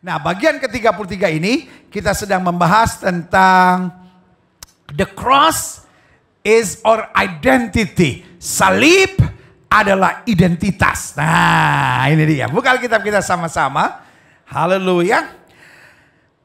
Nah, bagian ke-33 ini kita sedang membahas tentang the cross is our identity. Salib adalah identitas. Nah, ini dia. Buka Alkitab kita sama-sama. Haleluya.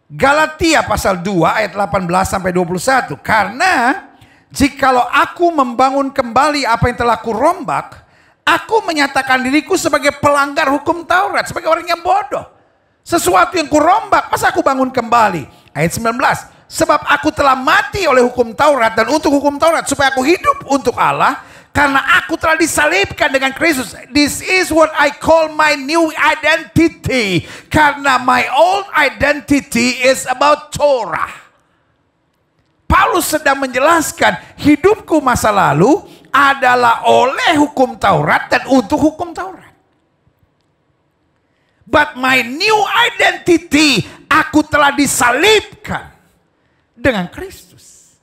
Galatia pasal 2 ayat 18 sampai 21. Karena jikalau aku membangun kembali apa yang telah kurombak, aku menyatakan diriku sebagai pelanggar hukum Taurat, sebagai orang yang bodoh. Sesuatu yang kurombak, masa aku bangun kembali? Ayat 19. Sebab aku telah mati oleh hukum Taurat dan untuk hukum Taurat, supaya aku hidup untuk Allah, karena aku telah disalibkan dengan Kristus. This is what I call my new identity. Karena my old identity is about Torah. Paulus sedang menjelaskan hidupku masa lalu adalah oleh hukum Taurat dan untuk hukum Taurat. But my new identity, aku telah disalibkan dengan Kristus.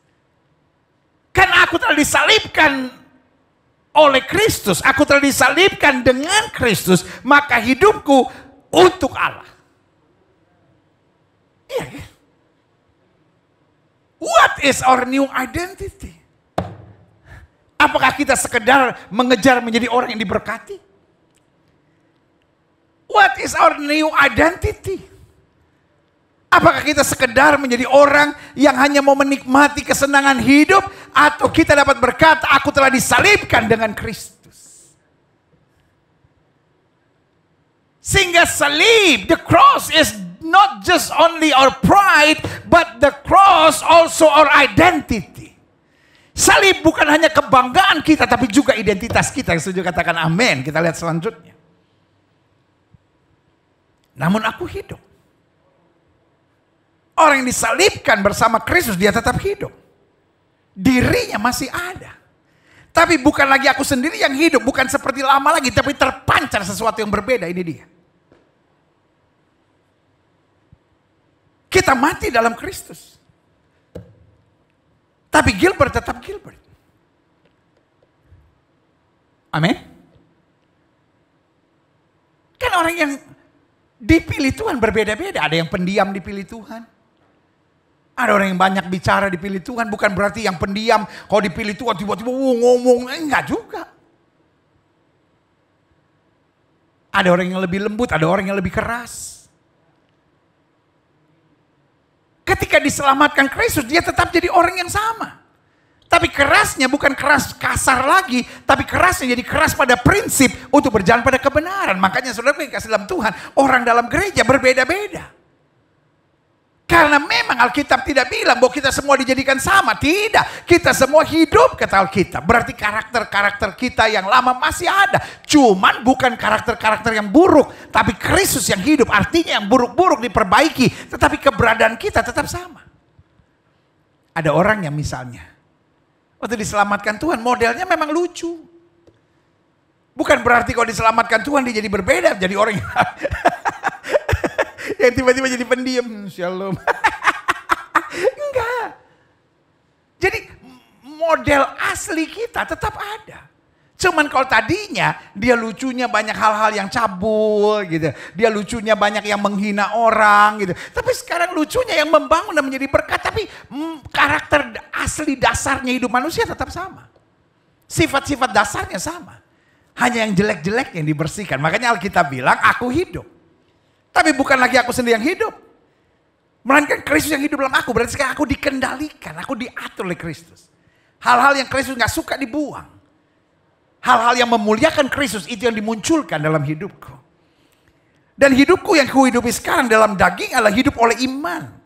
Karena aku telah disalibkan oleh Kristus, aku telah disalibkan dengan Kristus, maka hidupku untuk Allah. Iya. What is our new identity? Apakah kita sekedar mengejar menjadi orang yang diberkati? What is our new identity? Apakah kita sekedar menjadi orang yang hanya mau menikmati kesenangan hidup, atau kita dapat berkata, aku telah disalibkan dengan Kristus? Sehingga salib, the cross is not just only our pride, but the cross also our identity. Salib bukan hanya kebanggaan kita, tapi juga identitas kita. Yang setuju katakan amin. Kita lihat selanjutnya. Namun aku hidup. Orang yang disalibkan bersama Kristus, dia tetap hidup. Dirinya masih ada. Tapi bukan lagi aku sendiri yang hidup. Bukan seperti lama lagi, tapi terpancar sesuatu yang berbeda. Ini dia. Kita mati dalam Kristus. Tapi Gilbert tetap Gilbert. Amin. Kan orang yang dipilih Tuhan berbeda-beda. Ada yang pendiam dipilih Tuhan. Ada orang yang banyak bicara dipilih Tuhan. Bukan berarti yang pendiam kalau dipilih Tuhan tiba-tiba ngomong. Enggak juga. Ada orang yang lebih lembut, ada orang yang lebih keras. Ketika diselamatkan Kristus, dia tetap jadi orang yang sama. Tapi kerasnya bukan keras kasar lagi, tapi kerasnya jadi keras pada prinsip untuk berjalan pada kebenaran. Makanya saudara kasih dalam Tuhan, orang dalam gereja berbeda-beda. Karena memang Alkitab tidak bilang bahwa kita semua dijadikan sama. Tidak, kita semua hidup kata Alkitab. Berarti karakter-karakter kita yang lama masih ada. Cuman bukan karakter-karakter yang buruk, tapi Kristus yang hidup. Artinya yang buruk-buruk diperbaiki, tetapi keberadaan kita tetap sama. Ada orang yang misalnya waktu diselamatkan Tuhan, modelnya memang lucu. Bukan berarti kalau diselamatkan Tuhan dia jadi berbeda, jadi orang yang tiba-tiba jadi pendiam. Shalom. Enggak. Jadi model asli kita tetap ada. Cuman kalau tadinya dia lucunya banyak hal-hal yang cabul gitu. Dia lucunya banyak yang menghina orang gitu. Tapi sekarang lucunya yang membangun dan menjadi berkat. Tapi karakter asli dasarnya hidup manusia tetap sama. Sifat-sifat dasarnya sama. Hanya yang jelek-jelek yang dibersihkan. Makanya Alkitab bilang aku hidup. Tapi bukan lagi aku sendiri yang hidup. Melainkan Kristus yang hidup dalam aku. Berarti sekarang aku dikendalikan. Aku diatur oleh Kristus. Hal-hal yang Kristus gak suka dibuang. Hal-hal yang memuliakan Kristus itu yang dimunculkan dalam hidupku. Dan hidupku yang kuhidupi sekarang dalam daging adalah hidup oleh iman.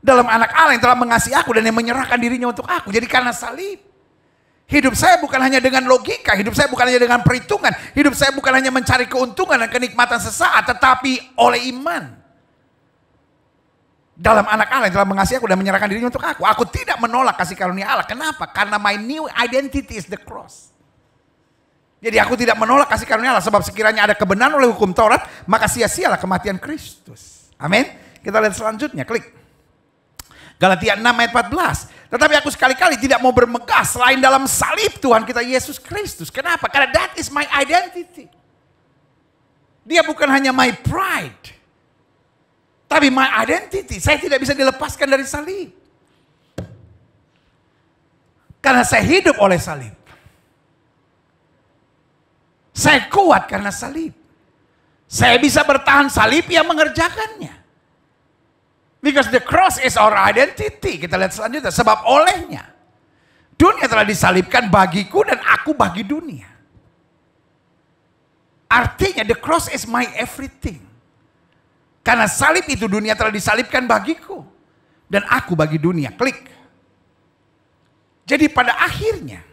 Dalam anak Allah yang telah mengasihi aku dan yang menyerahkan dirinya untuk aku. Jadi karena salib. Hidup saya bukan hanya dengan logika. Hidup saya bukan hanya dengan perhitungan. Hidup saya bukan hanya mencari keuntungan dan kenikmatan sesaat. Tetapi oleh iman. Dalam anak Allah yang telah mengasihi aku dan menyerahkan dirinya untuk aku. Aku tidak menolak kasih karunia Allah. Kenapa? Karena my new identity is the cross. Jadi aku tidak menolak kasih karunia Allah. Sebab sekiranya ada kebenaran oleh hukum Taurat, maka sia-sialah kematian Kristus. Amin. Kita lihat selanjutnya, klik. Galatia 6 ayat 14. Tetapi aku sekali-kali tidak mau bermegah selain dalam salib Tuhan kita Yesus Kristus. Kenapa? Karena that is my identity. Dia bukan hanya my pride. Tapi my identity, saya tidak bisa dilepaskan dari salib. Karena saya hidup oleh salib. Saya kuat karena salib. Saya bisa bertahan, salib yang mengerjakannya. Because the cross is our identity. Kita lihat selanjutnya. Sebab olehnya dunia telah disalibkan bagiku dan aku bagi dunia. Artinya the cross is my everything. Karena salib itu dunia telah disalibkan bagiku. Dan aku bagi dunia. Klik. Jadi pada akhirnya.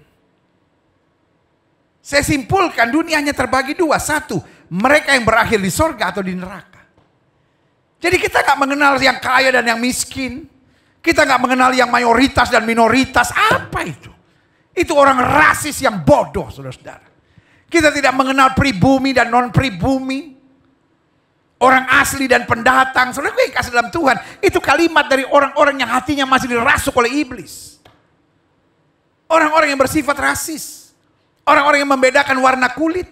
Saya simpulkan dunianya terbagi dua. Satu, mereka yang berakhir di sorga atau di neraka. Jadi kita gak mengenal yang kaya dan yang miskin. Kita gak mengenal yang mayoritas dan minoritas. Apa itu? Itu orang rasis yang bodoh, saudara-saudara. Kita tidak mengenal pribumi dan non-pribumi. Orang asli dan pendatang. Saudara gue yang kasih dalam Tuhan. Itu kalimat dari orang-orang yang hatinya masih dirasuk oleh iblis. Orang-orang yang bersifat rasis. Orang-orang yang membedakan warna kulit.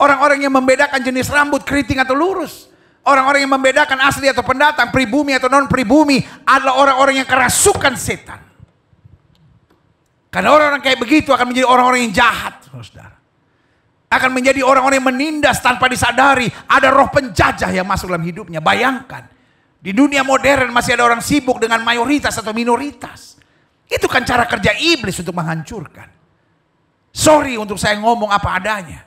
Orang-orang yang membedakan jenis rambut, keriting atau lurus. Orang-orang yang membedakan asli atau pendatang, pribumi atau non-pribumi adalah orang-orang yang kerasukan setan. Karena orang-orang kayak begitu akan menjadi orang-orang yang jahat, saudara. Akan menjadi orang-orang yang menindas tanpa disadari. Ada roh penjajah yang masuk dalam hidupnya. Bayangkan, di dunia modern masih ada orang sibuk dengan mayoritas atau minoritas. Itu kan cara kerja iblis untuk menghancurkan. Sorry untuk saya ngomong apa adanya.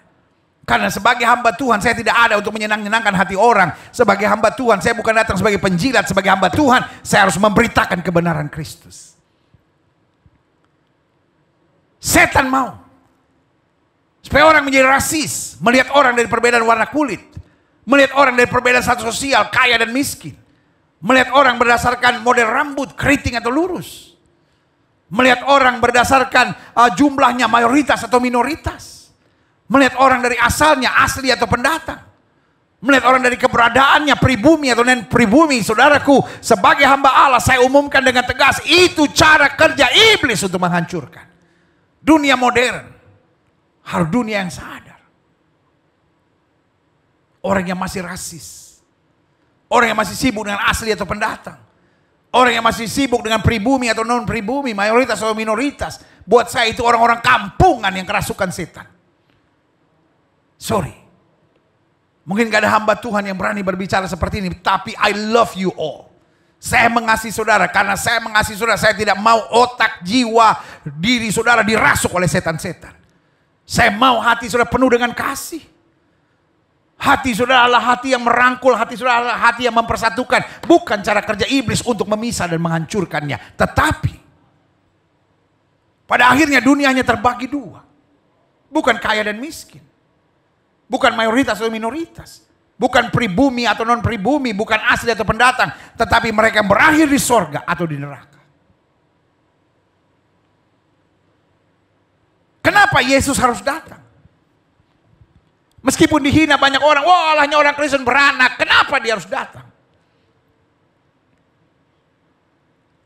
Karena sebagai hamba Tuhan saya tidak ada untuk menyenangkan hati orang. Sebagai hamba Tuhan saya bukan datang sebagai penjilat. Sebagai hamba Tuhan saya harus memberitakan kebenaran Kristus. Setan mau supaya orang menjadi rasis, melihat orang dari perbedaan warna kulit, melihat orang dari perbedaan status sosial, kaya dan miskin, melihat orang berdasarkan model rambut, keriting atau lurus, melihat orang berdasarkan jumlahnya mayoritas atau minoritas, melihat orang dari asalnya asli atau pendatang, melihat orang dari keberadaannya pribumi atau non pribumi. Saudaraku, sebagai hamba Allah saya umumkan dengan tegas, itu cara kerja iblis untuk menghancurkan dunia modern. Harus dunia yang sadar. Orang yang masih rasis. Orang yang masih sibuk dengan asli atau pendatang. Orang yang masih sibuk dengan pribumi atau non-pribumi, mayoritas atau minoritas. Buat saya itu orang-orang kampungan yang kerasukan setan. Sorry. Mungkin gak ada hamba Tuhan yang berani berbicara seperti ini. Tapi I love you all. Saya mengasihi saudara. Karena saya mengasihi saudara, saya tidak mau otak, jiwa, diri saudara dirasuk oleh setan-setan. Saya mau hati saudara penuh dengan kasih. Hati saudara adalah hati yang merangkul. Hati saudara adalah hati yang mempersatukan. Bukan cara kerja iblis untuk memisah dan menghancurkannya. Tetapi pada akhirnya dunianya terbagi dua. Bukan kaya dan miskin. Bukan mayoritas atau minoritas. Bukan pribumi atau non pribumi. Bukan asli atau pendatang. Tetapi mereka yang berakhir di sorga atau di neraka. Kenapa Yesus harus datang? Meskipun dihina banyak orang, wah Allahnya orang Kristen beranak, kenapa dia harus datang?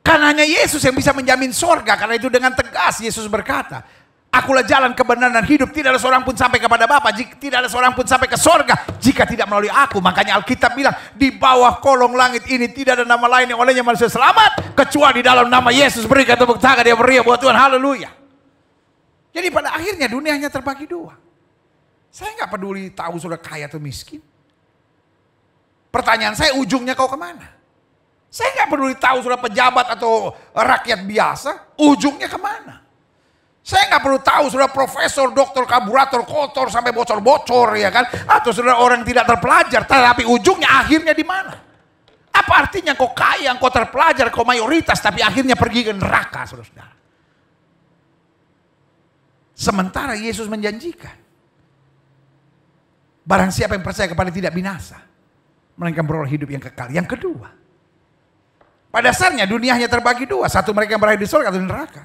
Karena hanya Yesus yang bisa menjamin sorga. Karena itu dengan tegas Yesus berkata, akulah jalan kebenaran dan hidup, tidak ada seorang pun sampai kepada Bapa, tidak ada seorang pun sampai ke sorga jika tidak melalui aku. Makanya Alkitab bilang, di bawah kolong langit ini tidak ada nama lain yang olehnya manusia selamat kecuali di dalam nama Yesus. Berikan tepuk tangan dia beri buat Tuhan, haleluya. Jadi pada akhirnya dunianya terbagi dua. Saya nggak peduli tahu sudah kaya atau miskin. Pertanyaan saya, ujungnya kau kemana? Saya nggak peduli tahu sudah pejabat atau rakyat biasa, ujungnya kemana? Saya nggak perlu tahu sudah profesor, doktor, karburator, kotor sampai bocor-bocor ya kan? Atau sudah orang tidak terpelajar, tapi ujungnya akhirnya di mana? Apa artinya kau kaya, kau terpelajar, kau mayoritas, tapi akhirnya pergi ke neraka, saudara-saudara? Sementara Yesus menjanjikan, barang siapa yang percaya kepada tidak binasa, melainkan beroleh hidup yang kekal. Yang kedua, pada dasarnya dunianya terbagi dua. Satu mereka yang berakhir di surga atau di neraka.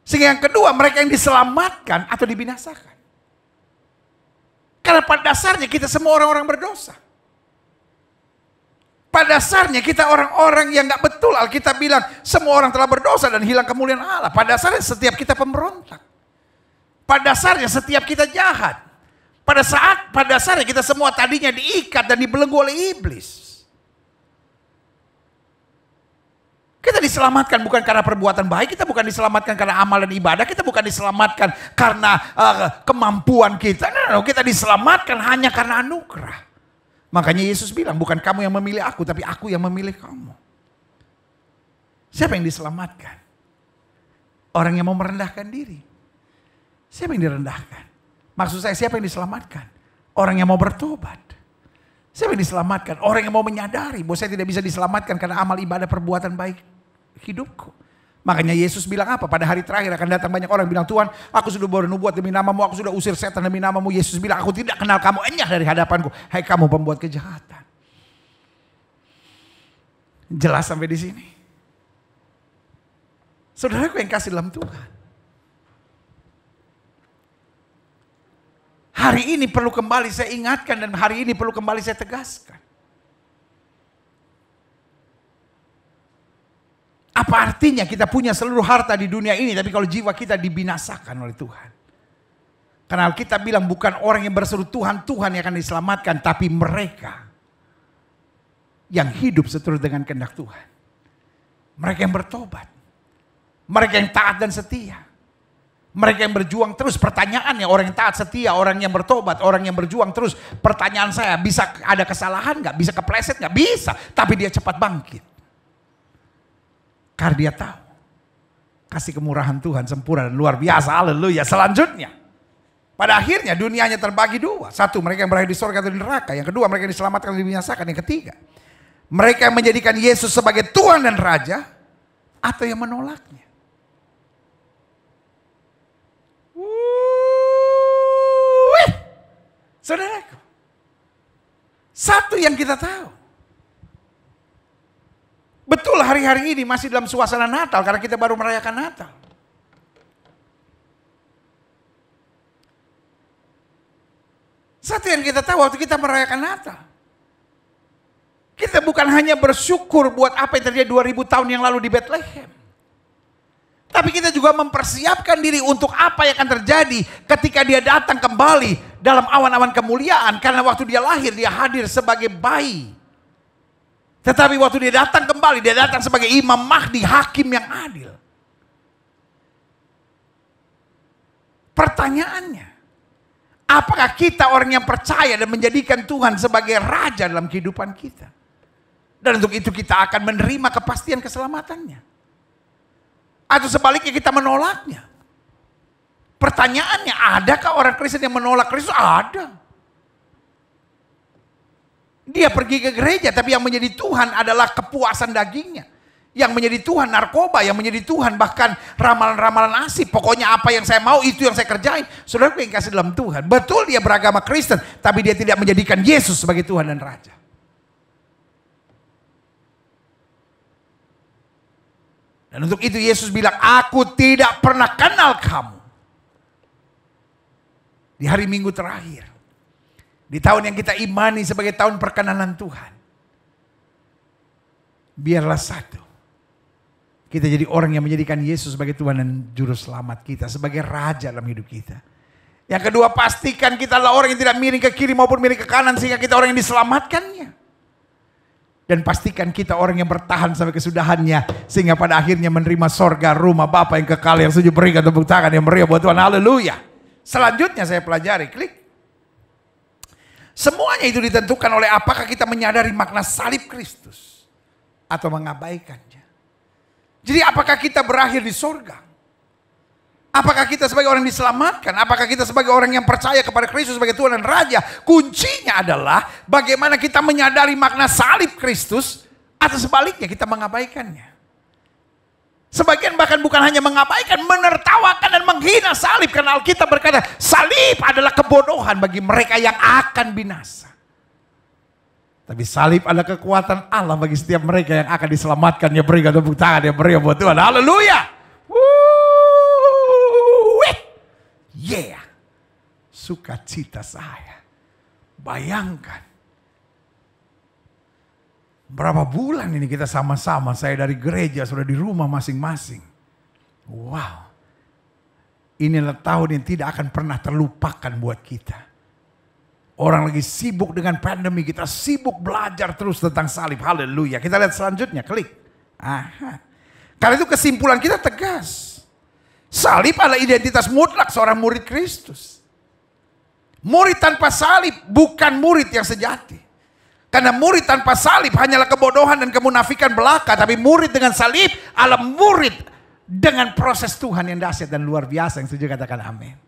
Sehingga yang kedua, mereka yang diselamatkan atau dibinasakan. Karena pada dasarnya kita semua orang-orang berdosa. Pada dasarnya kita orang-orang yang gak betul. Alkitab bilang semua orang telah berdosa dan hilang kemuliaan Allah. Pada dasarnya setiap kita pemberontak. Pada dasarnya setiap kita jahat. Pada dasarnya kita semua tadinya diikat dan dibelenggu oleh iblis. Kita diselamatkan bukan karena perbuatan baik, kita bukan diselamatkan karena amal dan ibadah, kita bukan diselamatkan karena kemampuan kita. No, kita diselamatkan hanya karena anugerah. Makanya Yesus bilang, bukan kamu yang memilih aku, tapi aku yang memilih kamu. Siapa yang diselamatkan? Orang yang mau merendahkan diri. Siapa yang direndahkan? Maksud saya siapa yang diselamatkan? Orang yang mau bertobat. Siapa yang diselamatkan? Orang yang mau menyadari bahwa saya tidak bisa diselamatkan karena amal ibadah perbuatan baik hidupku. Makanya Yesus bilang apa? Pada hari terakhir akan datang banyak orang bilang, Tuhan, aku sudah bernubuat demi namamu, aku sudah usir setan demi namamu. Yesus bilang, aku tidak kenal kamu, enyah dari hadapanku. Hai kamu pembuat kejahatan. Jelas sampai di sini. Saudaraku yang kasih dalam Tuhan. Hari ini perlu kembali saya ingatkan dan hari ini perlu kembali saya tegaskan. Apa artinya kita punya seluruh harta di dunia ini tapi kalau jiwa kita dibinasakan oleh Tuhan? Karena kita bilang bukan orang yang berseru Tuhan, Tuhan yang akan diselamatkan, tapi mereka yang hidup seturut dengan kehendak Tuhan. Mereka yang bertobat. Mereka yang taat dan setia. Mereka yang berjuang terus. Pertanyaannya, orang yang taat setia, orang yang bertobat, orang yang berjuang terus. Pertanyaan saya, bisa ada kesalahan gak? Bisa kepleset gak? Bisa. Tapi dia cepat bangkit. Karena dia tahu. Kasih kemurahan Tuhan sempurna dan luar biasa. Haleluya. Selanjutnya. Pada akhirnya dunianya terbagi dua. Satu, mereka yang berakhir di surga atau di neraka. Yang kedua, mereka yang diselamatkan dan dibinasakan. Yang ketiga, mereka yang menjadikan Yesus sebagai Tuhan dan Raja. Atau yang menolaknya. Saudaraku, satu yang kita tahu, betul hari-hari ini masih dalam suasana Natal karena kita baru merayakan Natal. Satu yang kita tahu waktu kita merayakan Natal, kita bukan hanya bersyukur buat apa yang terjadi 2000 tahun yang lalu di Bethlehem. Tapi kita juga mempersiapkan diri untuk apa yang akan terjadi ketika dia datang kembali dalam awan-awan kemuliaan. Karena waktu dia lahir, dia hadir sebagai bayi. Tetapi waktu dia datang kembali, dia datang sebagai Imam Mahdi, hakim yang adil. Pertanyaannya, apakah kita orang yang percaya dan menjadikan Tuhan sebagai Raja dalam kehidupan kita? Dan untuk itu kita akan menerima kepastian keselamatannya. Atau sebaliknya kita menolaknya. Pertanyaannya, adakah orang Kristen yang menolak Kristus? Ada. Dia pergi ke gereja, tapi yang menjadi Tuhan adalah kepuasan dagingnya. Yang menjadi Tuhan narkoba, yang menjadi Tuhan bahkan ramalan-ramalan asib. Pokoknya apa yang saya mau, itu yang saya kerjain. Saudara yang kasih dalam Tuhan. Betul dia beragama Kristen, tapi dia tidak menjadikan Yesus sebagai Tuhan dan Raja. Dan untuk itu Yesus bilang, aku tidak pernah kenal kamu. Di hari Minggu terakhir. Di tahun yang kita imani sebagai tahun perkenanan Tuhan. Biarlah satu. Kita jadi orang yang menjadikan Yesus sebagai Tuhan dan Juru Selamat kita. Sebagai Raja dalam hidup kita. Yang kedua, pastikan kita adalah orang yang tidak miring ke kiri maupun miring ke kanan. Sehingga kita orang yang diselamatkannya. Dan pastikan kita orang yang bertahan sampai kesudahannya. Sehingga pada akhirnya menerima sorga rumah Bapa yang kekal. Yang setuju berikan tepuk tangan yang meriah buat Tuhan. Haleluya. Selanjutnya saya pelajari. Klik. Semuanya itu ditentukan oleh apakah kita menyadari makna salib Kristus. Atau mengabaikannya. Jadi apakah kita berakhir di sorga? Apakah kita sebagai orang yang diselamatkan? Apakah kita sebagai orang yang percaya kepada Kristus sebagai Tuhan dan Raja? Kuncinya adalah bagaimana kita menyadari makna salib Kristus atau sebaliknya kita mengabaikannya. Sebagian bahkan bukan hanya mengabaikan, menertawakan dan menghina salib. Karena Alkitab berkata salib adalah kebodohan bagi mereka yang akan binasa. Tapi salib adalah kekuatan Allah bagi setiap mereka yang akan diselamatkan. Ya berikan tepuk tangan, ya berikan buat Tuhan. Haleluya. Yeah, sukacita saya. Bayangkan. Berapa bulan ini kita sama-sama, saya dari gereja, sudah di rumah masing-masing. Wow. Inilah tahun yang tidak akan pernah terlupakan buat kita. Orang lagi sibuk dengan pandemi, kita sibuk belajar terus tentang salib. Haleluya. Kita lihat selanjutnya, klik. Aha. Karena itu kesimpulan kita tegas. Salib adalah identitas mutlak seorang murid Kristus. Murid tanpa salib bukan murid yang sejati. Karena murid tanpa salib hanyalah kebodohan dan kemunafikan belaka. Tapi murid dengan salib adalah murid dengan proses Tuhan yang dahsyat dan luar biasa. Yang setuju katakan amin.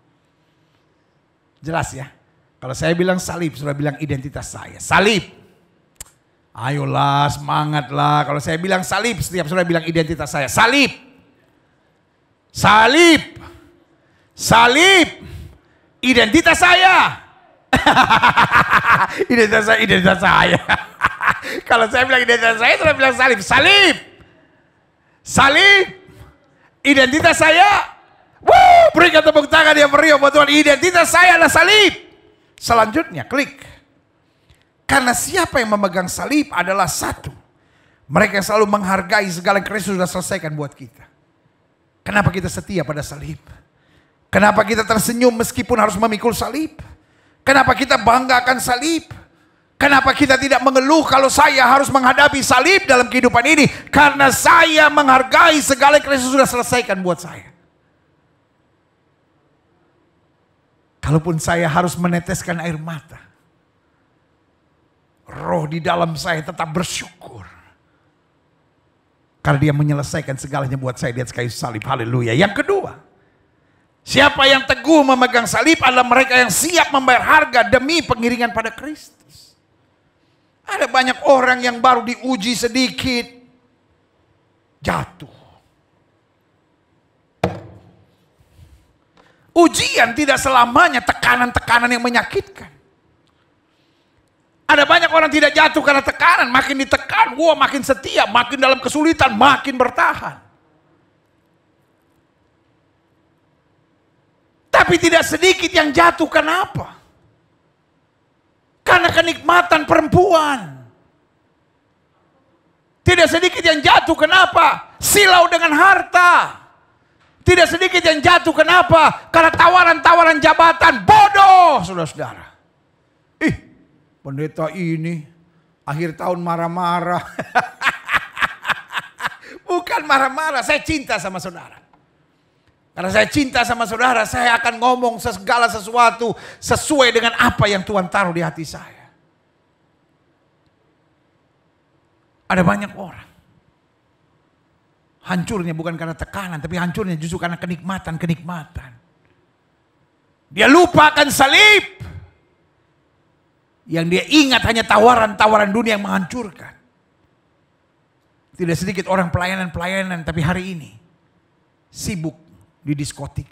Jelas ya. Kalau saya bilang salib, saudara bilang identitas saya. Salib. Ayolah, semangatlah. Kalau saya bilang salib, setiap saudara bilang identitas saya. Salib. Salib. Salib. Identitas saya. identitas saya. Kalau saya bilang identitas saya, saudara bilang salib. Salib. Salib. Identitas saya. Berikan tepuk tangan yang meriah buat Tuhan. Identitas saya adalah salib. Selanjutnya, klik. Karena siapa yang memegang salib adalah satu. Mereka yang selalu menghargai segala yang Kristus sudah selesaikan buat kita. Kenapa kita setia pada salib? Kenapa kita tersenyum meskipun harus memikul salib? Kenapa kita banggakan salib? Kenapa kita tidak mengeluh kalau saya harus menghadapi salib dalam kehidupan ini? Karena saya menghargai segala yang Kristus sudah selesaikan buat saya. Kalaupun saya harus meneteskan air mata, roh di dalam saya tetap bersyukur. Karena dia menyelesaikan segalanya buat saya di atas kayu salib. Haleluya. Yang kedua, siapa yang teguh memegang salib adalah mereka yang siap membayar harga demi pengiringan pada Kristus. Ada banyak orang yang baru diuji sedikit, jatuh. Ujian tidak selamanya tekanan-tekanan yang menyakitkan. Ada banyak orang tidak jatuh karena tekanan, makin ditekan, makin setia, makin dalam kesulitan, makin bertahan. Tapi tidak sedikit yang jatuh, kenapa? Karena kenikmatan perempuan. Tidak sedikit yang jatuh, kenapa? Silau dengan harta. Tidak sedikit yang jatuh, kenapa? Karena tawaran-tawaran jabatan. Bodoh, saudara-saudara. Pendeta ini akhir tahun marah-marah. Bukan marah-marah, saya cinta sama saudara. Karena saya cinta sama saudara, saya akan ngomong segala sesuatu sesuai dengan apa yang Tuhan taruh di hati saya. Ada banyak orang hancurnya bukan karena tekanan, tapi hancurnya justru karena kenikmatan-kenikmatan. Dia lupakan salib. Yang dia ingat hanya tawaran-tawaran dunia yang menghancurkan. Tidak sedikit orang pelayanan-pelayanan, tapi hari ini sibuk di diskotik.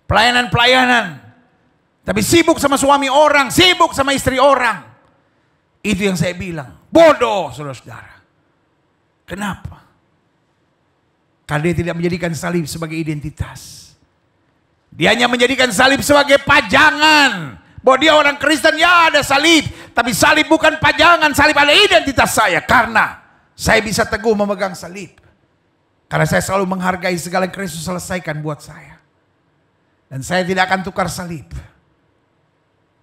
Pelayanan-pelayanan, tapi sibuk sama suami orang, sibuk sama istri orang. Itu yang saya bilang, bodoh saudara-saudara. Kenapa? Karena dia tidak menjadikan salib sebagai identitas. Dia hanya menjadikan salib sebagai pajangan. Bahwa dia orang Kristen, ya ada salib. Tapi salib bukan pajangan, salib adalah identitas saya. Karena saya bisa teguh memegang salib. Karena saya selalu menghargai segala yang Kristus selesaikan buat saya. Dan saya tidak akan tukar salib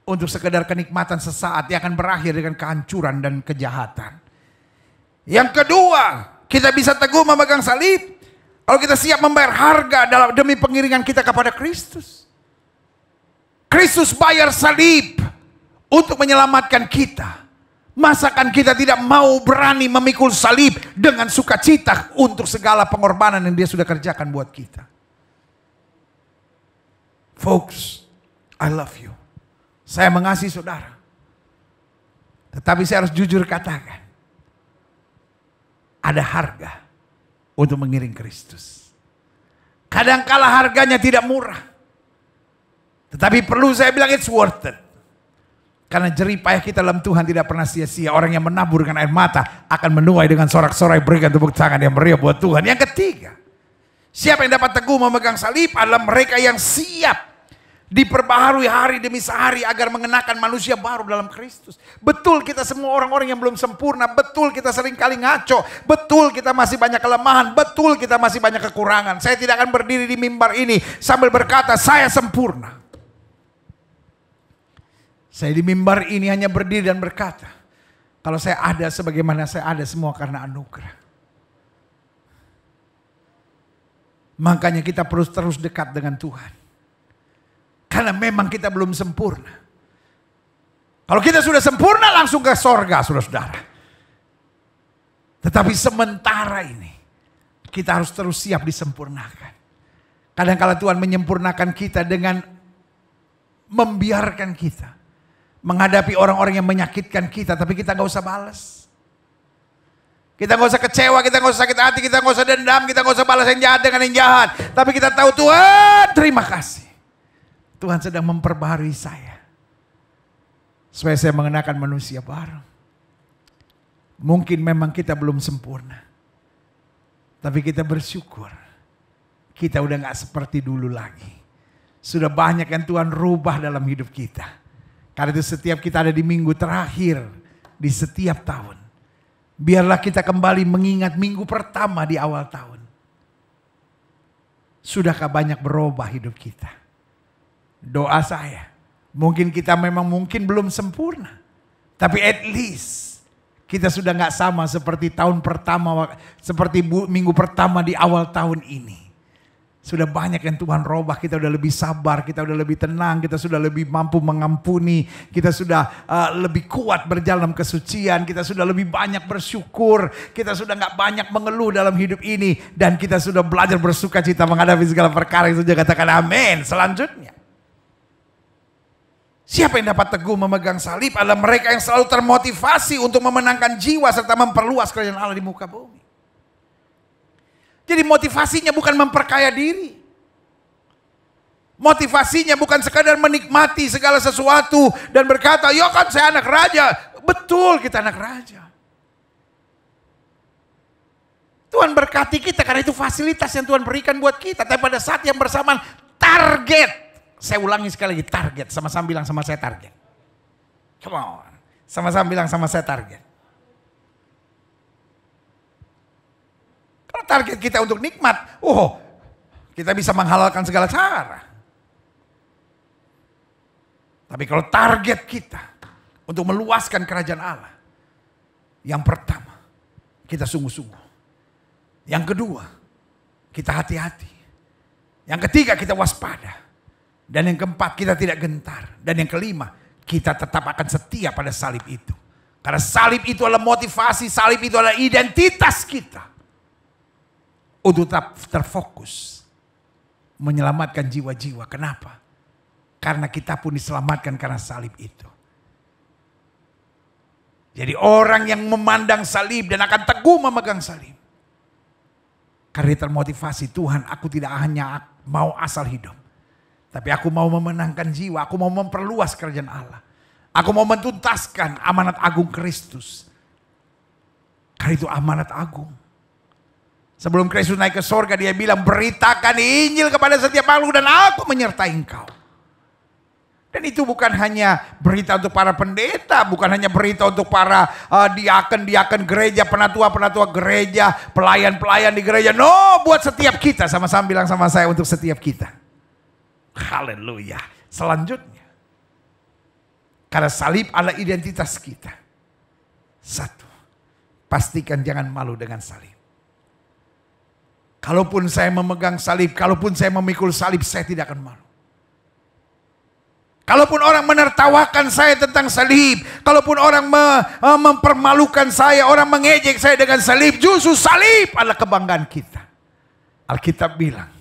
untuk sekedar kenikmatan sesaat yang akan berakhir dengan kehancuran dan kejahatan. Yang kedua, kita bisa teguh memegang salib kalau kita siap membayar harga demi pengiringan kita kepada Kristus. Kristus bayar salib untuk menyelamatkan kita. Masakan kita tidak mau berani memikul salib dengan sukacita untuk segala pengorbanan yang dia sudah kerjakan buat kita. Folks, I love you. Saya mengasihi saudara. Tetapi saya harus jujur katakan, ada harga untuk mengiring Kristus. Kadangkala harganya tidak murah. Tetapi perlu saya bilang it's worth it. Karena jerih payah kita dalam Tuhan tidak pernah sia-sia. Orang yang menabur dengan air mata akan menuai dengan sorak-sorai. Berikan tepuk tangan yang meriah buat Tuhan. Yang ketiga, siapa yang dapat teguh memegang salib adalah mereka yang siap diperbaharui hari demi sehari agar mengenakan manusia baru dalam Kristus. Betul kita semua orang-orang yang belum sempurna. Betul kita sering kali ngaco. Betul kita masih banyak kelemahan. Betul kita masih banyak kekurangan. Saya tidak akan berdiri di mimbar ini sambil berkata saya sempurna. Saya di mimbar ini hanya berdiri dan berkata, kalau saya ada sebagaimana saya ada semua karena anugerah. Makanya kita terus dekat dengan Tuhan. Karena memang kita belum sempurna. Kalau kita sudah sempurna langsung ke sorga, saudara-saudara. Tetapi sementara ini kita harus terus siap disempurnakan. Kadang-kala Tuhan menyempurnakan kita dengan membiarkan kita menghadapi orang-orang yang menyakitkan kita, tapi kita gak usah balas. Kita gak usah kecewa, kita gak usah sakit hati, kita gak usah dendam, kita gak usah balas yang jahat dengan yang jahat. Tapi kita tahu Tuhan, terima kasih. Tuhan sedang memperbaharui saya. Supaya saya mengenakan manusia baru. Mungkin memang kita belum sempurna. Tapi kita bersyukur. Kita udah gak seperti dulu lagi. Sudah banyak yang Tuhan rubah dalam hidup kita. Karena itu setiap kita ada di minggu terakhir. Di setiap tahun. Biarlah kita kembali mengingat minggu pertama di awal tahun. Sudahkah banyak berubah hidup kita? Doa saya, mungkin kita memang belum sempurna. Tapi at least kita sudah gak sama seperti tahun pertama, seperti minggu pertama di awal tahun ini. Sudah banyak yang Tuhan robah, kita udah lebih sabar, kita udah lebih tenang, kita sudah lebih mampu mengampuni, kita sudah lebih kuat berjalan dalam kesucian, kita sudah lebih banyak bersyukur, kita sudah gak banyak mengeluh dalam hidup ini. Dan kita sudah belajar bersuka cita menghadapi segala perkara yang sudah katakan amin. Selanjutnya. Siapa yang dapat teguh memegang salib adalah mereka yang selalu termotivasi untuk memenangkan jiwa serta memperluas kerajaan Allah di muka bumi. Jadi motivasinya bukan memperkaya diri. Motivasinya bukan sekadar menikmati segala sesuatu dan berkata, ya kan saya anak raja. Betul kita anak raja. Tuhan berkati kita karena itu fasilitas yang Tuhan berikan buat kita. Tapi pada saat yang bersamaan target. Saya ulangi sekali lagi, target. Sama-sama bilang sama saya target. Come on. Sama-sama bilang sama saya target. Kalau target kita untuk nikmat, kita bisa menghalalkan segala cara. Tapi kalau target kita untuk meluaskan kerajaan Allah, yang pertama, kita sungguh-sungguh. Yang kedua, kita hati-hati. Yang ketiga, kita waspada. Dan yang keempat, kita tidak gentar. Dan yang kelima, kita tetap akan setia pada salib itu. Karena salib itu adalah motivasi, salib itu adalah identitas kita. Untuk tetap terfokus. Menyelamatkan jiwa-jiwa. Kenapa? Karena kita pun diselamatkan karena salib itu. Jadi orang yang memandang salib dan akan teguh memegang salib. Karena termotivasi, Tuhan, aku tidak hanya mau asal hidup. Tapi aku mau memenangkan jiwa, aku mau memperluas kerajaan Allah. Aku mau mentuntaskan amanat agung Kristus. Karena itu amanat agung. Sebelum Kristus naik ke sorga, dia bilang, beritakan Injil kepada setiap makhluk dan aku menyertai engkau. Dan itu bukan hanya berita untuk para pendeta, bukan hanya berita untuk para diaken-diaken gereja, penatua-penatua gereja, pelayan-pelayan di gereja. No, buat setiap kita, sama-sama bilang sama saya, untuk setiap kita. Haleluya. Selanjutnya, karena salib adalah identitas kita. Satu, pastikan jangan malu dengan salib. Kalaupun saya memegang salib, kalaupun saya memikul salib, saya tidak akan malu. Kalaupun orang menertawakan saya tentang salib, kalaupun orang mempermalukan saya, orang mengejek saya dengan salib, justru salib adalah kebanggaan kita. Alkitab bilang,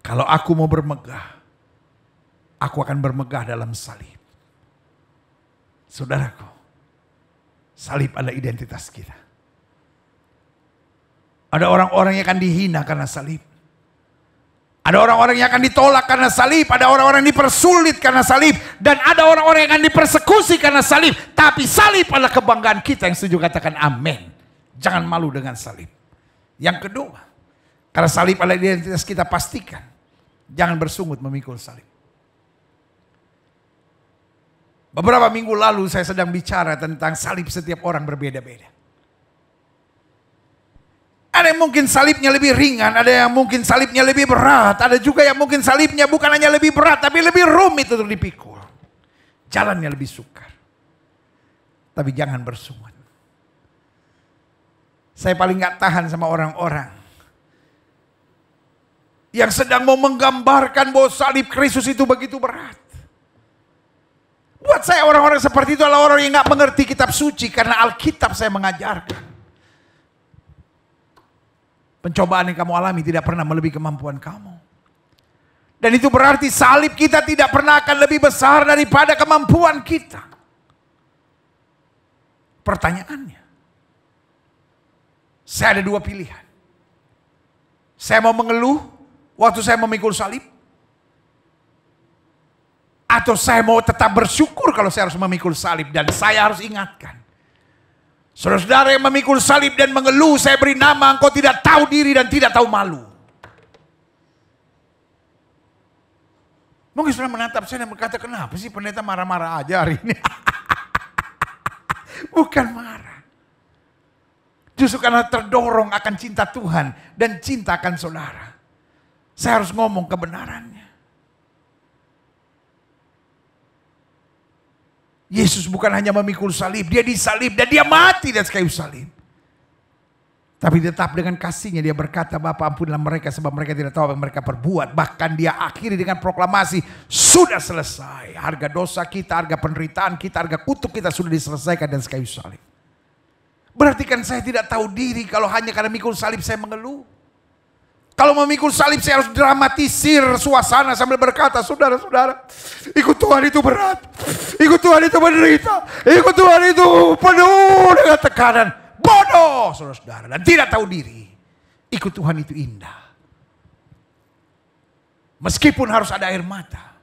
kalau aku mau bermegah, aku akan bermegah dalam salib. Saudaraku, salib adalah identitas kita. Ada orang-orang yang akan dihina karena salib. Ada orang-orang yang akan ditolak karena salib. Ada orang-orang yang dipersulit karena salib. Dan ada orang-orang yang akan dipersekusi karena salib. Tapi salib adalah kebanggaan kita. Yang setuju katakan amin. Jangan malu dengan salib. Yang kedua, karena salib adalah identitas kita, pastikan jangan bersungut memikul salib. Beberapa minggu lalu saya sedang bicara tentang salib setiap orang berbeda-beda. Ada yang mungkin salibnya lebih ringan, ada yang mungkin salibnya lebih berat, ada juga yang mungkin salibnya bukan hanya lebih berat, tapi lebih rumit untuk dipikul. Jalannya lebih sukar. Tapi jangan bersungut. Saya paling gak tahan sama orang-orang Yang sedang mau menggambarkan bahwa salib Kristus itu begitu berat. Buat saya orang-orang seperti itu adalah orang yang gak mengerti kitab suci. Karena Alkitab saya mengajarkan. Pencobaan yang kamu alami tidak pernah melebihi kemampuan kamu. Dan itu berarti salib kita tidak pernah akan lebih besar daripada kemampuan kita. Pertanyaannya, saya ada dua pilihan. Saya mau mengeluh waktu saya memikul salib. Atau saya mau tetap bersyukur kalau saya harus memikul salib. Dan saya harus ingatkan. Saudara-saudara yang memikul salib dan mengeluh, saya beri nama engkau tidak tahu diri dan tidak tahu malu. Mungkin saudara menatap saya dan berkata, kenapa sih pendeta marah-marah aja hari ini? Bukan marah. Justru karena terdorong akan cinta Tuhan dan cinta akan saudara. Saya harus ngomong kebenarannya. Yesus bukan hanya memikul salib, dia disalib dan dia mati di atas kayu salib. Tapi tetap dengan kasihnya dia berkata, Bapa ampunilah mereka sebab mereka tidak tahu apa yang mereka perbuat. Bahkan dia akhiri dengan proklamasi, sudah selesai. Harga dosa kita, harga penderitaan kita, harga kutuk kita sudah diselesaikan di atas kayu salib. Berarti kan saya tidak tahu diri kalau hanya karena mikul salib saya mengeluh. Kalau memikul salib saya harus dramatisir suasana sambil berkata, saudara-saudara, ikut Tuhan itu berat, ikut Tuhan itu menderita, ikut Tuhan itu penuh dengan tekanan. Bodoh saudara-saudara dan tidak tahu diri. Ikut Tuhan itu indah. Meskipun harus ada air mata.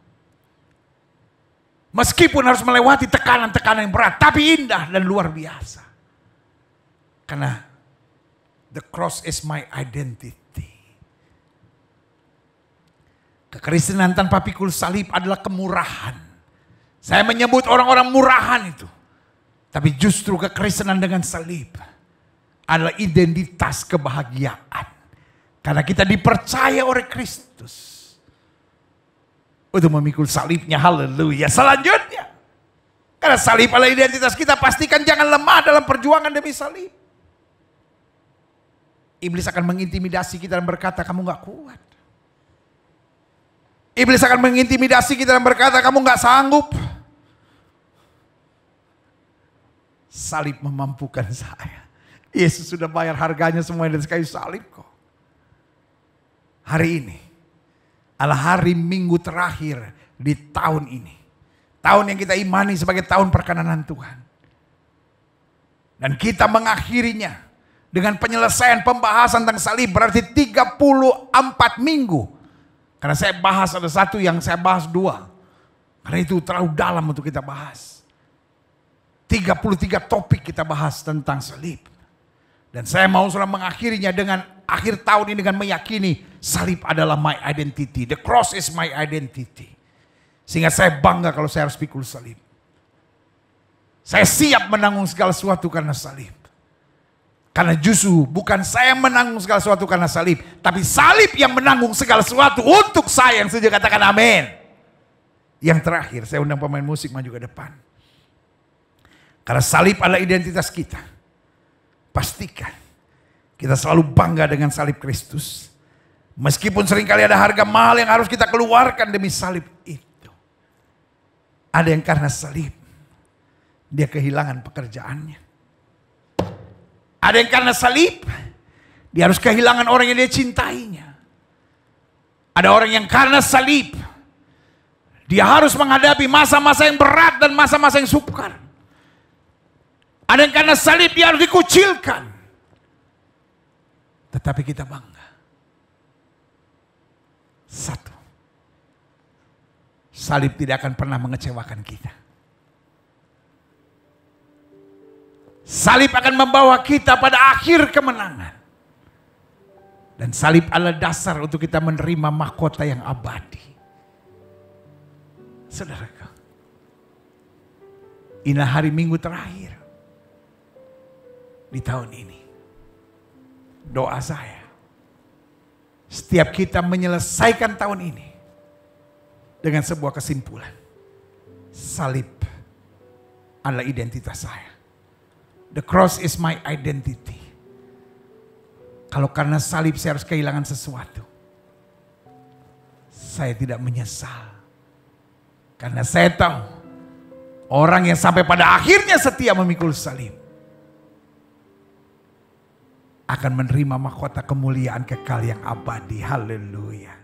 Meskipun harus melewati tekanan-tekanan yang berat, tapi indah dan luar biasa. Karena the cross is my identity. Kekristenan tanpa pikul salib adalah kemurahan. Saya menyebut orang-orang murahan itu. Tapi justru kekristenan dengan salib adalah identitas kebahagiaan. Karena kita dipercaya oleh Kristus untuk memikul salibnya. Haleluya. Selanjutnya, karena salib adalah identitas kita, pastikan jangan lemah dalam perjuangan demi salib. Iblis akan mengintimidasi kita dan berkata, kamu gak kuat. Iblis akan mengintimidasi kita dan berkata, kamu gak sanggup. Salib memampukan saya. Yesus sudah bayar harganya semua dari kayu salib kok. Hari ini adalah hari Minggu terakhir di tahun ini. Tahun yang kita imani sebagai tahun perkenanan Tuhan. Dan kita mengakhirinya dengan penyelesaian pembahasan tentang salib. Berarti 34 minggu. Karena saya bahas ada satu yang saya bahas dua. Karena itu terlalu dalam untuk kita bahas. 33 topik kita bahas tentang salib. Dan saya mau sudah mengakhirinya dengan akhir tahun ini dengan meyakini salib adalah my identity. The cross is my identity. Sehingga saya bangga kalau saya harus pikul salib. Saya siap menanggung segala sesuatu karena salib. Karena justru bukan saya menanggung segala sesuatu karena salib. Tapi salib yang menanggung segala sesuatu untuk saya yang setuju katakan amin. Yang terakhir saya undang pemain musik maju ke depan. Karena salib adalah identitas kita. Pastikan kita selalu bangga dengan salib Kristus. Meskipun seringkali ada harga mahal yang harus kita keluarkan demi salib itu. Ada yang karena salib dia kehilangan pekerjaannya. Ada yang karena salib, dia harus kehilangan orang yang dia cintainya. Ada orang yang karena salib, dia harus menghadapi masa-masa yang berat dan masa-masa yang sukar. Ada yang karena salib, dia harus dikucilkan. Tetapi kita bangga. Satu, salib tidak akan pernah mengecewakan kita. Salib akan membawa kita pada akhir kemenangan. Dan salib adalah dasar untuk kita menerima mahkota yang abadi. Saudaraku, inilah hari Minggu terakhir di tahun ini. Doa saya, setiap kita menyelesaikan tahun ini dengan sebuah kesimpulan. Salib adalah identitas saya. The cross is my identity. Kalau karena salib saya harus kehilangan sesuatu. saya tidak menyesal. Karena saya tahu orang yang sampai pada akhirnya setia memikul salib akan menerima mahkota kemuliaan kekal yang abadi. Haleluya.